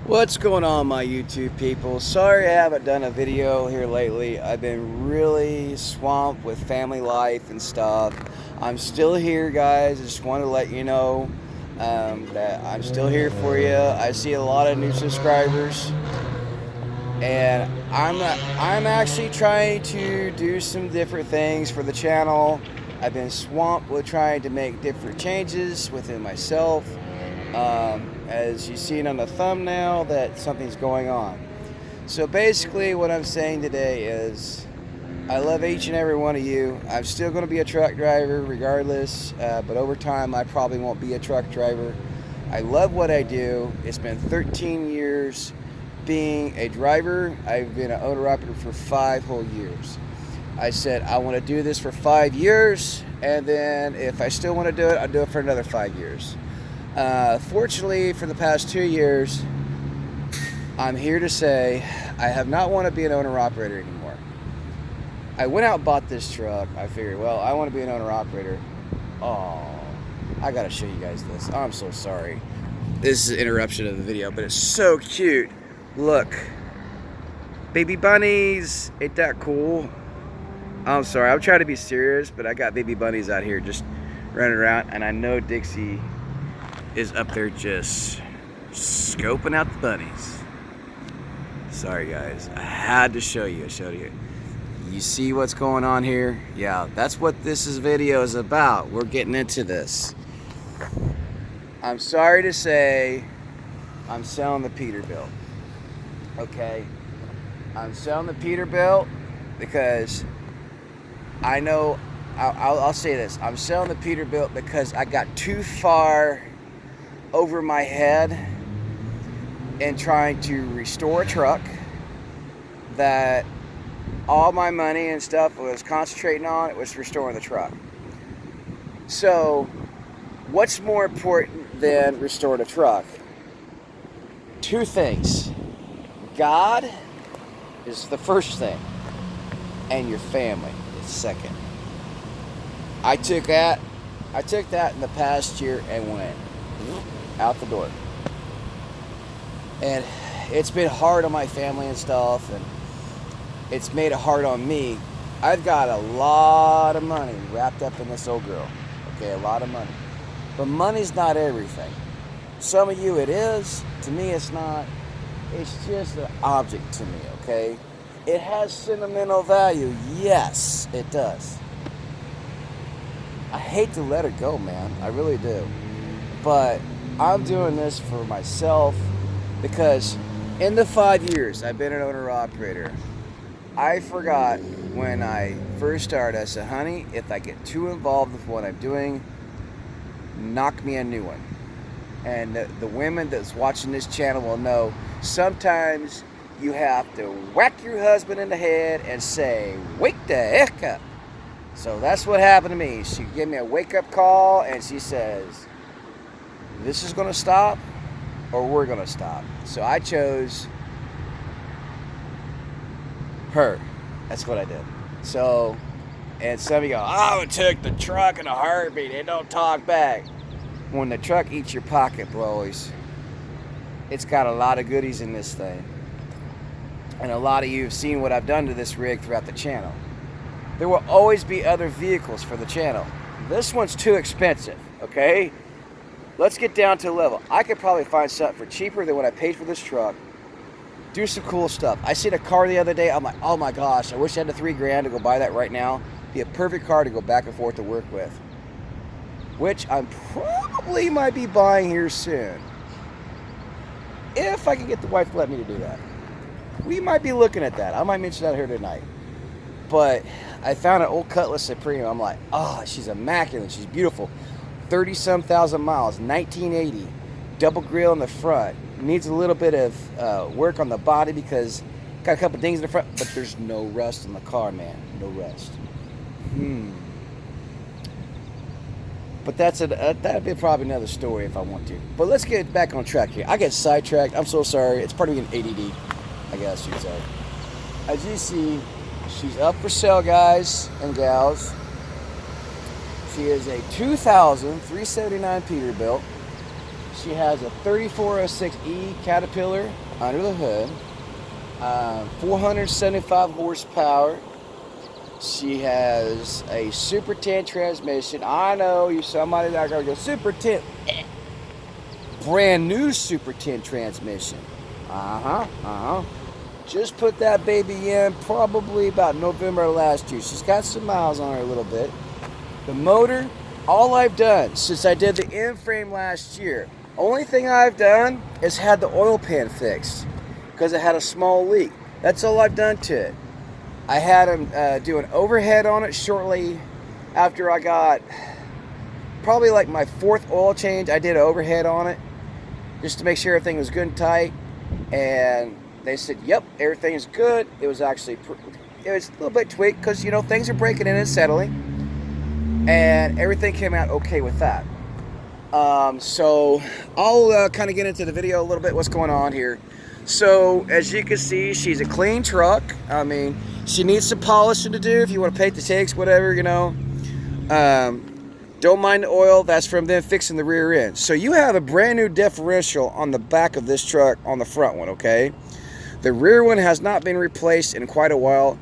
What's going on, my YouTube people? Sorry I haven't done a video here lately. I've been really swamped with family life and stuff. I'm still here, guys. I just want to let you know that I'm still here for you. I see a lot of new subscribers, and I'm actually trying to do some different things for the channel. I've been swamped with trying to make different changes within myself. As you've seen on the thumbnail, that something's going on. So basically what I'm saying today is I love each and every one of you. I'm still going to be a truck driver regardless, but over time I probably won't be a truck driver. I love what I do. It's been 13 years being a driver. I've been an owner-operator for 5 whole years. I said I want to do this for 5 years, and then if I still want to do it, I'll do it for another 5 years. Fortunately, for the past 2 years, I'm here to say I have not wanted to be an owner-operator anymore. I went out and bought this truck. I figured, well, I want to be an owner-operator. Oh, I gotta show you guys this. I'm so sorry. This is an interruption of the video, but it's so cute. Look, baby bunnies. Ain't that cool? I'm sorry. I'm trying to be serious, but I got baby bunnies out here just running around, and I know Dixie is up there just scoping out the bunnies. Sorry guys, I had to show you. You see what's going on here? Yeah, that's what this video is about. We're getting into this. I'm sorry to say I'm selling the Peterbilt. Okay, I'm selling the Peterbilt because I know I'll say this. I'm selling the Peterbilt because I got too far over my head in trying to restore a truck that all my money and stuff was concentrating on. It was restoring the truck. So what's more important than restoring a truck? 2 things. God is the first thing, and your family is second. I took that in the past year and went out the door. And it's been hard on my family and stuff, and it's made it hard on me. I've got a lot of money wrapped up in this old girl. Okay, a lot of money. But money's not everything. Some of you it is. To me it's not. It's just an object to me, okay? It has sentimental value. Yes, it does. I hate to let it go, man. I really do. But I'm doing this for myself because in the 5 years I've been an owner-operator, I forgot when I first started. I said, honey, if I get too involved with what I'm doing, knock me a new one. And the women that's watching this channel will know sometimes you have to whack your husband in the head and say, wake the heck up. So that's what happened to me. She gave me a wake-up call and she says, this is going to stop or we're going to stop. So I chose her. That's what I did. So, and some of you go, oh, it took the truck in a heartbeat. It don't talk back. When the truck eats your pocket, boys, it's got a lot of goodies in this thing. And a lot of you have seen what I've done to this rig throughout the channel. There will always be other vehicles for the channel. This one's too expensive, okay? Let's get down to a level. I could probably find something for cheaper than what I paid for this truck. Do some cool stuff. I seen a car the other day. I'm like, oh my gosh, I wish I had the $3 grand to go buy that right now. Be a perfect car to go back and forth to work with. Which I'm probably might be buying here soon. If I can get the wife to let me to do that. We might be looking at that. I might mention that here tonight. But I found an old Cutlass Supreme. I'm like, oh, she's immaculate. She's beautiful. 30-some thousand miles, 1980. Double grill in the front. Needs a little bit of work on the body because got a couple dings in the front, but there's no rust in the car, man. No rust. But that'd be probably another story if I want to. But let's get back on track here. I get sidetracked. I'm so sorry. It's part of being ADD, I guess you'd say. As you see, she's up for sale, guys and gals. She is a 2000 379 Peterbilt. She has a 3406E Caterpillar under the hood, 475 horsepower. She has a Super 10 transmission. I know you somebody that gonna go Super 10. Brand new Super 10 transmission. Just put that baby in probably about November last year. She's got some miles on her a little bit. The motor, all I've done since I did the end frame last year, only thing I've done is had the oil pan fixed because it had a small leak. That's all I've done to it. I had him do an overhead on it shortly after I got probably like my 4th oil change. I did an overhead on it just to make sure everything was good and tight, and they said, yep, everything is good. It was actually, it was a little bit tweaked because, you know, things are breaking in and settling, and everything came out okay with that. So I'll kind of get into the video a little bit, what's going on here. So as you can see, she's a clean truck. I mean, she needs some polishing to do if you want to paint the tanks, whatever, you know. Don't mind the oil, that's from them fixing the rear end. So you have a brand new differential on the back of this truck on the front one, okay? The rear one has not been replaced in quite a while.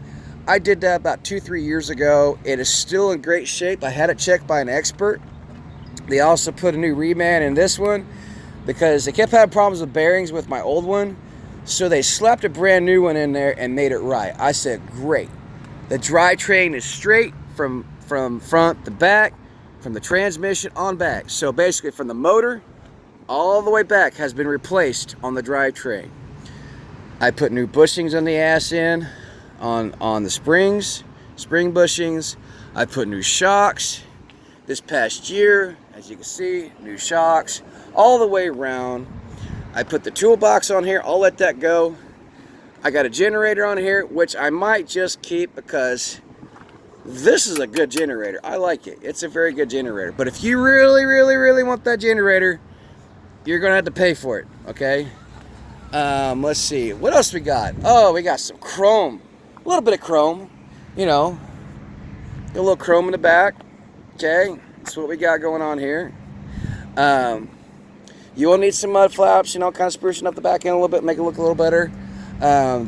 I did that about 2-3 years ago. It is still in great shape. I had it checked by an expert. They also put a new reman in this one because they kept having problems with bearings with my old one. So they slapped a brand new one in there and made it right. I said, great. The drivetrain is straight from front to back, from the transmission on back. So basically from the motor all the way back has been replaced on the drivetrain. I put new bushings on the ass end, on the springs, spring bushings. I put new shocks this past year, as you can see, new shocks all the way around. I put the toolbox on here. I'll let that go. I got a generator on here, which I might just keep because this is a good generator. I like it. It's a very good generator. But if you really, really, really want that generator, you're going to have to pay for it, okay? Let's see. What else we got? Oh, we got some chrome. A little bit of chrome, you know. Got a little chrome in the back, okay? That's what we got going on here. You will need some mud flaps, you know, kind of sprucing up the back end a little bit, make it look a little better.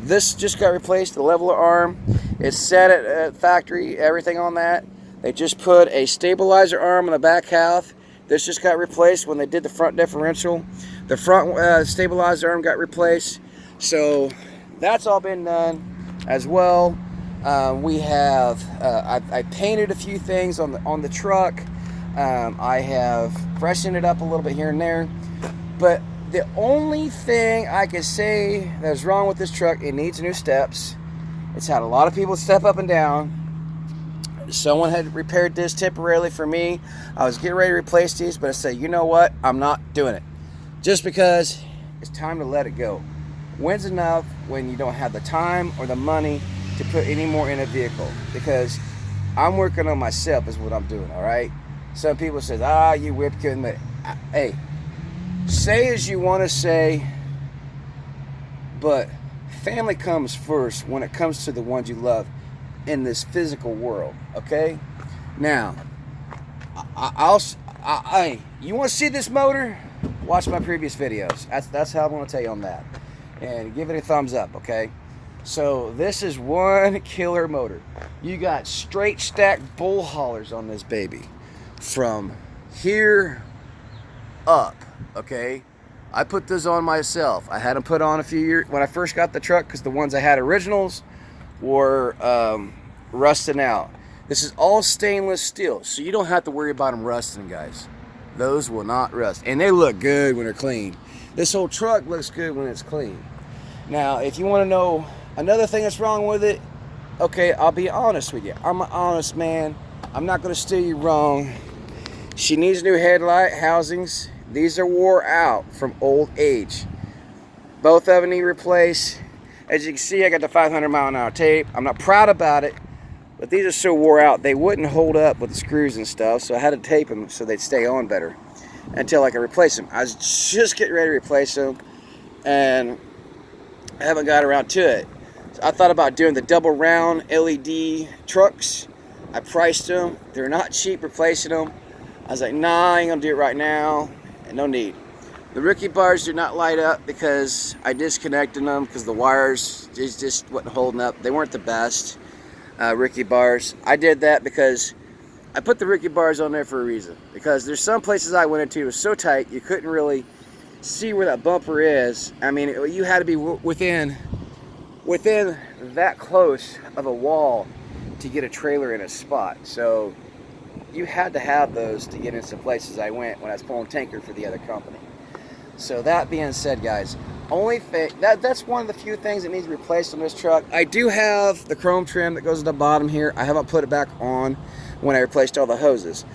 This just got replaced, the leveler arm. It's set at factory, everything on that. They just put a stabilizer arm on the back half. This just got replaced when they did the front differential. The front stabilizer arm got replaced. So that's all been done as well. We have, I painted a few things on the truck. I have freshened it up a little bit here and there. But the only thing I can say that's wrong with this truck, it needs new steps. It's had a lot of people step up and down. Someone had repaired this temporarily for me. I was getting ready to replace these, but I said, you know what? I'm not doing it. Just because it's time to let it go. When's enough when you don't have the time or the money to put any more in a vehicle? Because I'm working on myself is what I'm doing, all right? Some people say, you whip couldn't. But hey, say as you want to say, but family comes first when it comes to the ones you love in this physical world, okay? Now, you want to see this motor? Watch my previous videos. That's how I'm going to tell you on that. And give it a thumbs up, okay? So this is one killer motor. You got straight stack bull haulers on this baby. From here up, okay? I put this on myself. I had them put on a few years when I first got the truck because the ones I had originals were rusting out. This is all stainless steel, so you don't have to worry about them rusting, guys. Those will not rust, and they look good when they're clean. This whole truck looks good when it's clean. Now, if you want to know another thing that's wrong with it, okay, I'll be honest with you. I'm an honest man. I'm not going to steer you wrong. She needs new headlight housings. These are wore out from old age. Both of them need replaced. As you can see, I got the 500-mile-an-hour tape. I'm not proud about it, but these are so wore out, they wouldn't hold up with the screws and stuff, so I had to tape them so they'd stay on better until I could replace them. I was just getting ready to replace them, and I haven't got around to it. So I thought about doing the double round LED trucks. I priced them. They're not cheap replacing them. I was like, nah, I ain't gonna do it right now. And no need. The rookie bars do not light up because I disconnected them because the wires just wasn't holding up. They weren't the best rookie bars. I did that because I put the rookie bars on there for a reason. Because there's some places I went into, it was so tight you couldn't really see where that bumper is. I mean, you had to be within that close of a wall to get a trailer in a spot. So you had to have those to get into places I went when I was pulling tanker for the other company. So that being said, guys, that's one of the few things that needs replaced on this truck. I do have the chrome trim that goes at the bottom here. I haven't put it back on when I replaced all the hoses.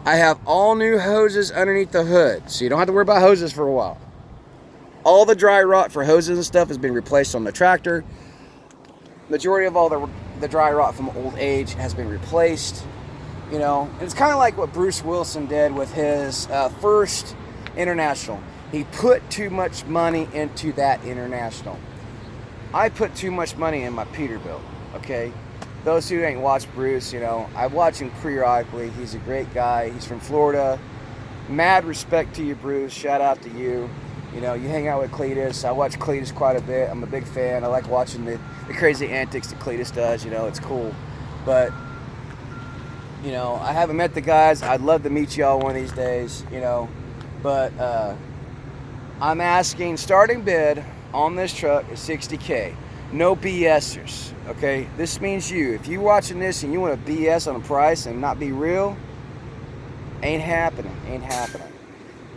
I have all new hoses underneath the hood, so you don't have to worry about hoses for a while. All the dry rot for hoses and stuff has been replaced on the tractor. Majority of all the dry rot from old age has been replaced. You know, it's kind of like what Bruce Wilson did with his first International. He put too much money into that International. I put too much money in my Peterbilt, okay? Those who ain't watched Bruce, you know, I watch him periodically. He's a great guy. He's from Florida. Mad respect to you, Bruce. Shout out to you. You know, you hang out with Cletus. I watch Cletus quite a bit. I'm a big fan. I like watching the crazy antics that Cletus does. You know, it's cool. But, you know, I haven't met the guys. I'd love to meet y'all one of these days, you know. But I'm asking starting bid on this truck is $60K. No BSers, okay? This means you. If you're watching this and you want to BS on a price and not be real, ain't happening. Ain't happening.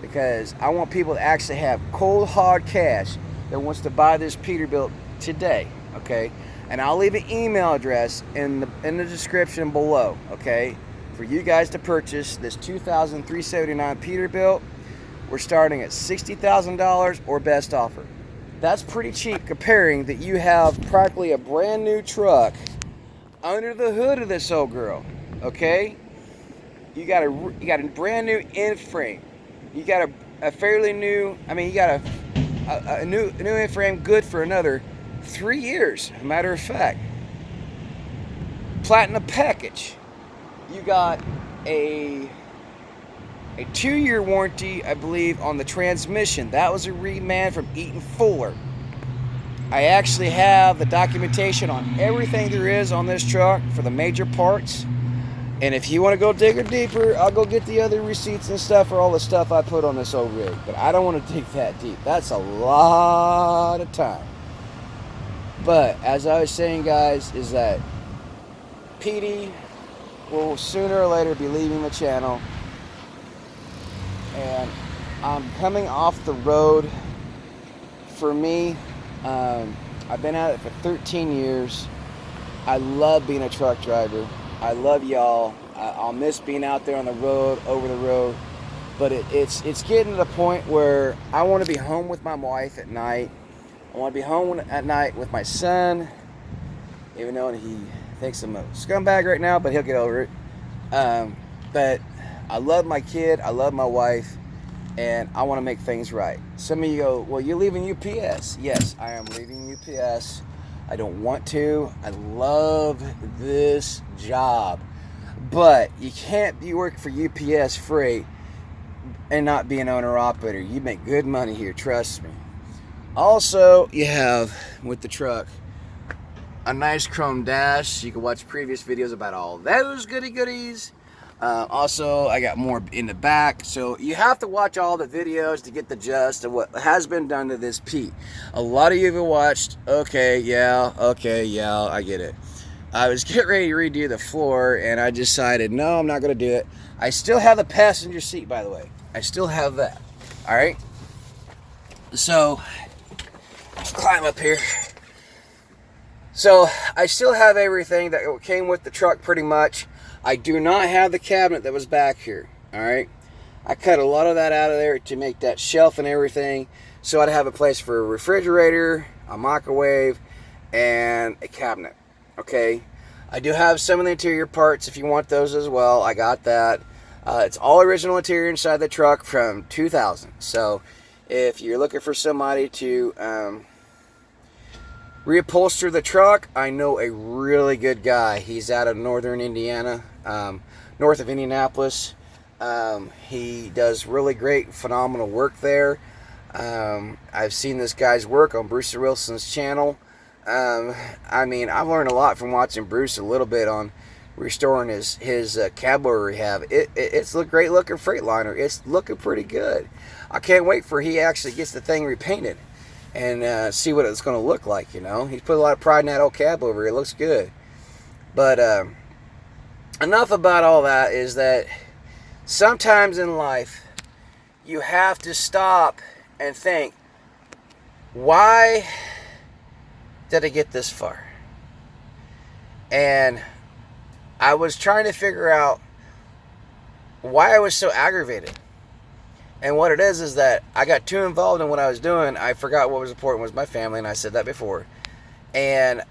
Because I want people to actually have cold hard cash that wants to buy this Peterbilt today, okay? And I'll leave an email address in the description below, okay? For you guys to purchase this 2003-79 Peterbilt. We're starting at $60,000 or best offer. That's pretty cheap comparing that you have practically a brand new truck under the hood of this old girl, okay? You got a brand new end frame. You got a fairly new, I mean, you got a new end frame good for another 3 years, as a matter of fact. Platinum package. You got a 2-year warranty, I believe, on the transmission. That was a reman from Eaton Fuller. I actually have the documentation on everything there is on this truck for the major parts. And if you want to go digger deeper, I'll go get the other receipts and stuff for all the stuff I put on this old rig. But I don't want to dig that deep. That's a lot of time. But as I was saying, guys, is that PD will sooner or later be leaving the channel. And I'm coming off the road. For me, I've been at it for 13 years. I love being a truck driver. I love y'all. I'll miss being out there on the road, over the road. But it's getting to the point where I want to be home with my wife at night. I want to be home at night with my son, even though he thinks I'm a scumbag right now, but he'll get over it. But I love my kid, I love my wife, and I want to make things right. Some of you go, well, you're leaving UPS. Yes, I am leaving UPS. I don't want to. I love this job. But you can't be working for UPS Freight and not be an owner-operator. You make good money here, trust me. Also, you have, with the truck, a nice chrome dash. You can watch previous videos about all those goodies. Also, I got more in the back. So you have to watch all the videos to get the gist of what has been done to this Pete. A lot of you have watched, okay, yeah, I get it. I was getting ready to redo the floor, and I decided, no, I'm not going to do it. I still have the passenger seat, by the way. I still have that. All right? So, let's climb up here. So, I still have everything that came with the truck pretty much. I do not have the cabinet that was back here. All right? I cut a lot of that out of there to make that shelf and everything. So, I'd have a place for a refrigerator, a microwave, and a cabinet. Okay? I do have some of the interior parts if you want those as well. I got that. It's all original interior inside the truck from 2000. So, if you're looking for somebody to reupholster the truck, I know a really good guy. He's out of northern Indiana, north of Indianapolis. He does really great, phenomenal work there. I've seen this guy's work on Bruce Wilson's channel. I mean, I've learned a lot from watching Bruce, a little bit on restoring his cowboy rehab. It's a great looking Freightliner. It's looking pretty good. I can't wait for he actually gets the thing repainted and see what it's going to look like. You know, he's put a lot of pride in that old cab over here. It looks good. But enough about all that. Is that sometimes in life you have to stop and think, why did I get this far? And I was trying to figure out why I was so aggravated. And what it is that I got too involved in what I was doing. I forgot what was important was my family, and I said that before. And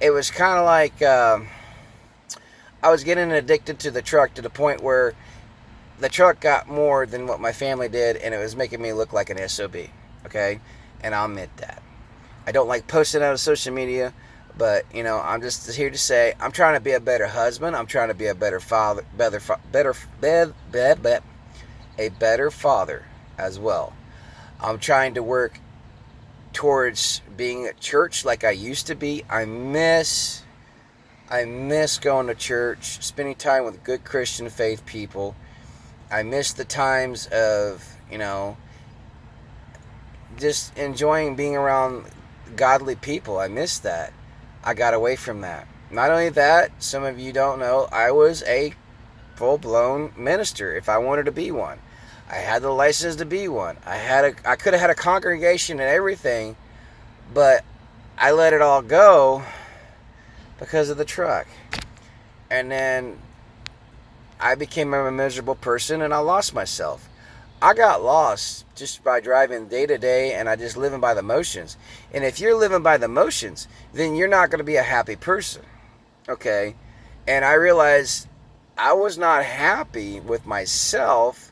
it was kind of like I was getting addicted to the truck to the point where the truck got more than what my family did, and it was making me look like an SOB. Okay? And I'll admit that. I don't like posting out of social media, but, you know, I'm just here to say I'm trying to be a better husband. I'm trying to be a better father, a better father as well. I'm trying to work towards being at church like I used to be. I miss going to church, spending time with good Christian faith people. I miss the times of, you know, just enjoying being around godly people. I miss that. I got away from that. Not only that, some of you don't know, I was a full-blown minister if I wanted to be one. I had the license to be one. I could have had a congregation and everything, but I let it all go because of the truck. And then I became a miserable person, and I lost myself. I got lost just by driving day to day, and I just living by the motions. And if you're living by the motions, then you're not going to be a happy person. Okay? And I realized I was not happy with myself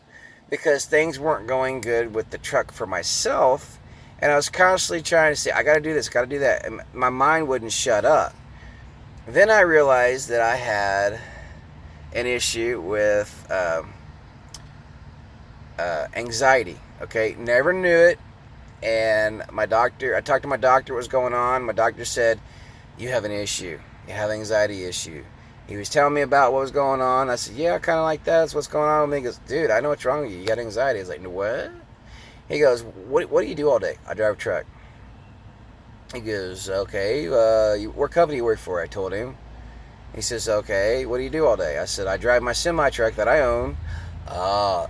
because things weren't going good with the truck for myself. And I was constantly trying to say, I got to do this, got to do that. And my mind wouldn't shut up. Then I realized that I had an issue with anxiety. Okay, never knew it. And I talked to my doctor what was going on. My doctor said, you have an issue. You have an anxiety issue. He was telling me about what was going on. I said, yeah, kind of like that. That's what's going on with me. He goes, dude, I know what's wrong with you. You got anxiety. I was like, no, what? He goes, what do you do all day? I drive a truck. He goes, okay, what company you work for? I told him. He says, okay, what do you do all day? I said, I drive my semi-truck that I own.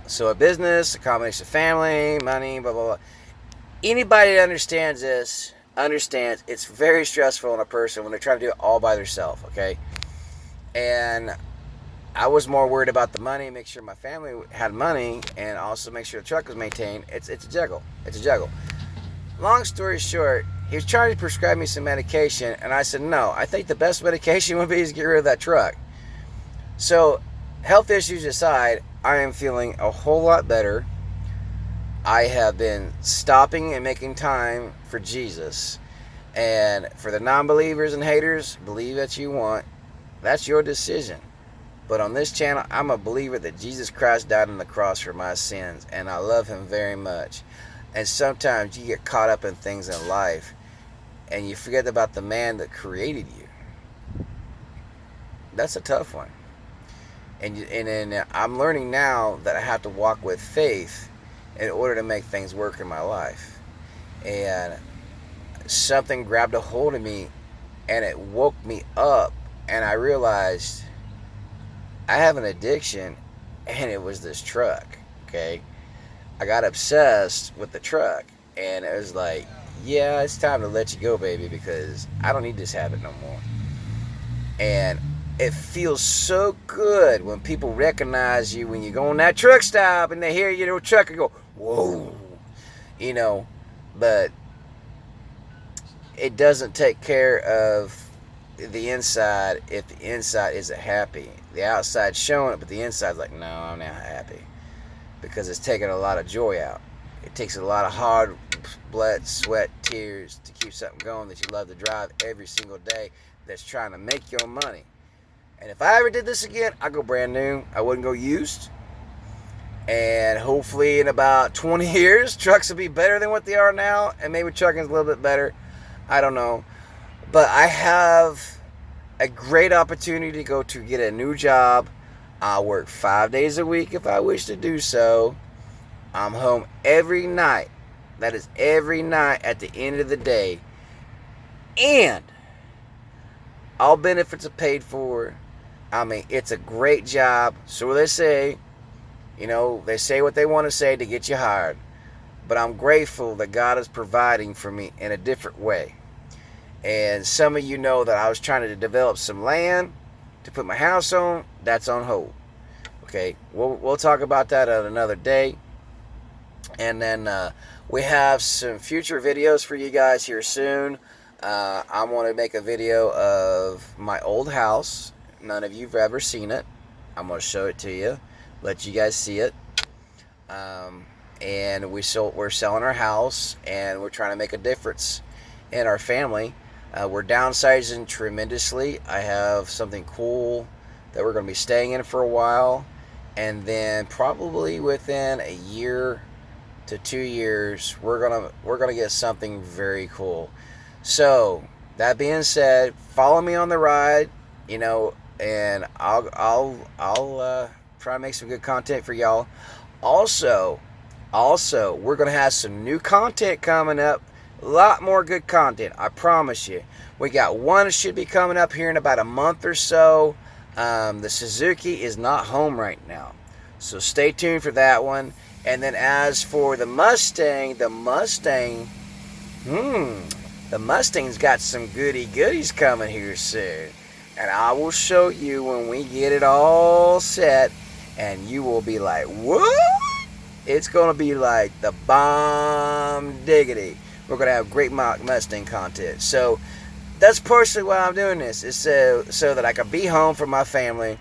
So a business, a combination of family, money, blah, blah, blah. Anybody that understands this understands it's very stressful on a person when they're trying to do it all by themselves, okay? And I was more worried about the money, make sure my family had money, and also make sure the truck was maintained. It's a juggle. It's a juggle. Long story short, he was trying to prescribe me some medication, and I said, no, I think the best medication would be to get rid of that truck. So, health issues aside, I am feeling a whole lot better. I have been stopping and making time for Jesus. And for the non-believers and haters, believe that you want. That's your decision. But on this channel, I'm a believer that Jesus Christ died on the cross for my sins, and I love him very much. And sometimes you get caught up in things in life, and you forget about the man that created you. That's a tough one. And I'm learning now that I have to walk with faith in order to make things work in my life. And something grabbed a hold of me, and it woke me up, and I realized I have an addiction, and it was this truck, okay? I got obsessed with the truck, and it was like, yeah, it's time to let you go, baby, because I don't need this habit no more. And it feels so good when people recognize you when you go on that truck stop and they hear your truck and go, whoa, you know, but it doesn't take care of the inside if the inside isn't happy. The outside's showing it, but the inside's like, no, I'm not happy, because it's taking a lot of joy out. It takes a lot of hard blood, sweat, tears to keep something going that you love to drive every single day that's trying to make your money. And if I ever did this again, I'd go brand new. I wouldn't go used. And hopefully in about 20 years, trucks will be better than what they are now. And maybe trucking is a little bit better. I don't know. But I have a great opportunity to go to get a new job. I'll work 5 days a week if I wish to do so. I'm home every night. That is every night at the end of the day. And all benefits are paid for. I mean, it's a great job. So they say, they say what they want to say to get you hired. But I'm grateful that God is providing for me in a different way. And some of you know that I was trying to develop some land to put my house on. That's on hold. Okay, we'll talk about that on another day. And then we have some future videos for you guys here soon. I want to make a video of my old house. None of you've ever seen it. I'm going to show it to you, let you guys see it. And we're selling our house, and we're trying to make a difference in our family. We're downsizing tremendously. I have something cool that we're going to be staying in for a while, and then probably within a year to 2 years, we're gonna get something very cool. So that being said, follow me on the ride, and I'll try to make some good content for y'all. Also, we're gonna have some new content coming up. A lot more good content, I promise you. We got one that should be coming up here in about a month or so. The Suzuki is not home right now, so stay tuned for that one. And then as for the Mustang's got some goodies coming here soon. And I will show you when we get it all set, and you will be like, what? It's going to be like the bomb diggity. We're going to have great Mustang content. So that's partially why I'm doing this, is so that I can be home for my family,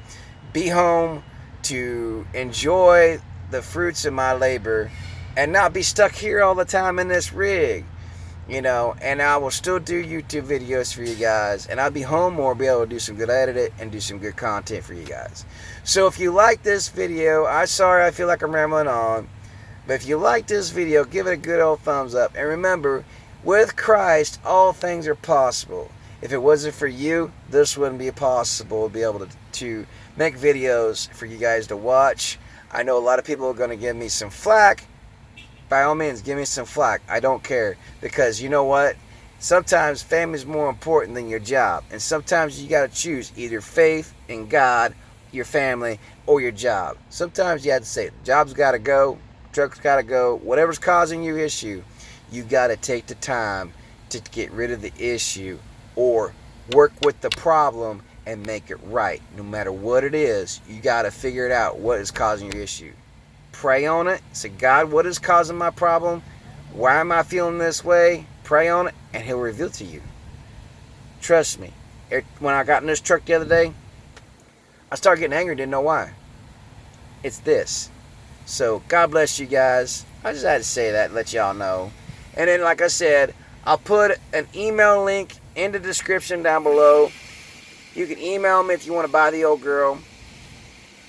be home to enjoy the fruits of my labor, and not be stuck here all the time in this rig, and I will still do YouTube videos for you guys, and I'll be home more, be able to do some good editing and do some good content for you guys. So if you like this video, I'm sorry I feel like I'm rambling on, but if you like this video, give it a good old thumbs up. And remember, with Christ, all things are possible. If it wasn't for you, this wouldn't be possible to be able to make videos for you guys to watch. I know a lot of people are going to give me some flack. By all means, give me some flack. I don't care. Because you know what? Sometimes family is more important than your job. And sometimes you got to choose either faith in God, your family, or your job. Sometimes you have to say, job's got to go, truck's got to go. Whatever's causing you issue, you got to take the time to get rid of the issue or work with the problem and make it right. No matter what it is, you got to figure it out, what is causing your issue. Pray on it. Say, God, what is causing my problem? Why am I feeling this way? Pray on it, and He'll reveal to you. Trust me. When I got in this truck the other day, I started getting angry, didn't know why. It's this. So, God bless you guys. I just had to say that, let y'all know. And then, like I said, I'll put an email link in the description down below. You can email me if you want to buy the old girl.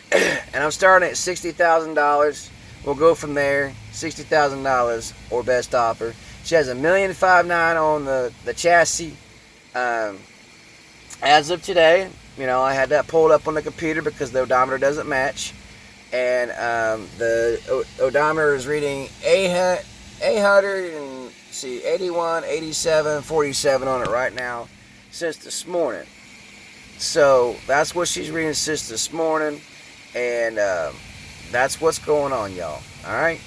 And I'm starting at $60,000. We'll go from there. $60,000 or best offer. She has $1,590,000 on the chassis. As of today, I had that pulled up on the computer because the odometer doesn't match. And the odometer is reading 81, 87, 47 on it right now since this morning. So that's what she's reading since this morning, and that's what's going on, y'all. Alright?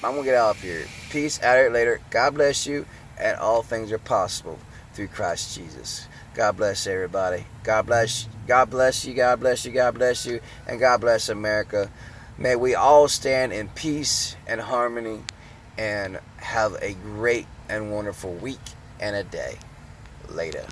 I'm going to get off here. Peace, out here later. God bless you, and all things are possible through Christ Jesus. God bless everybody. God bless you. God bless you. God bless you. God bless you. And God bless America. May we all stand in peace and harmony and have a great and wonderful week and a day. Later.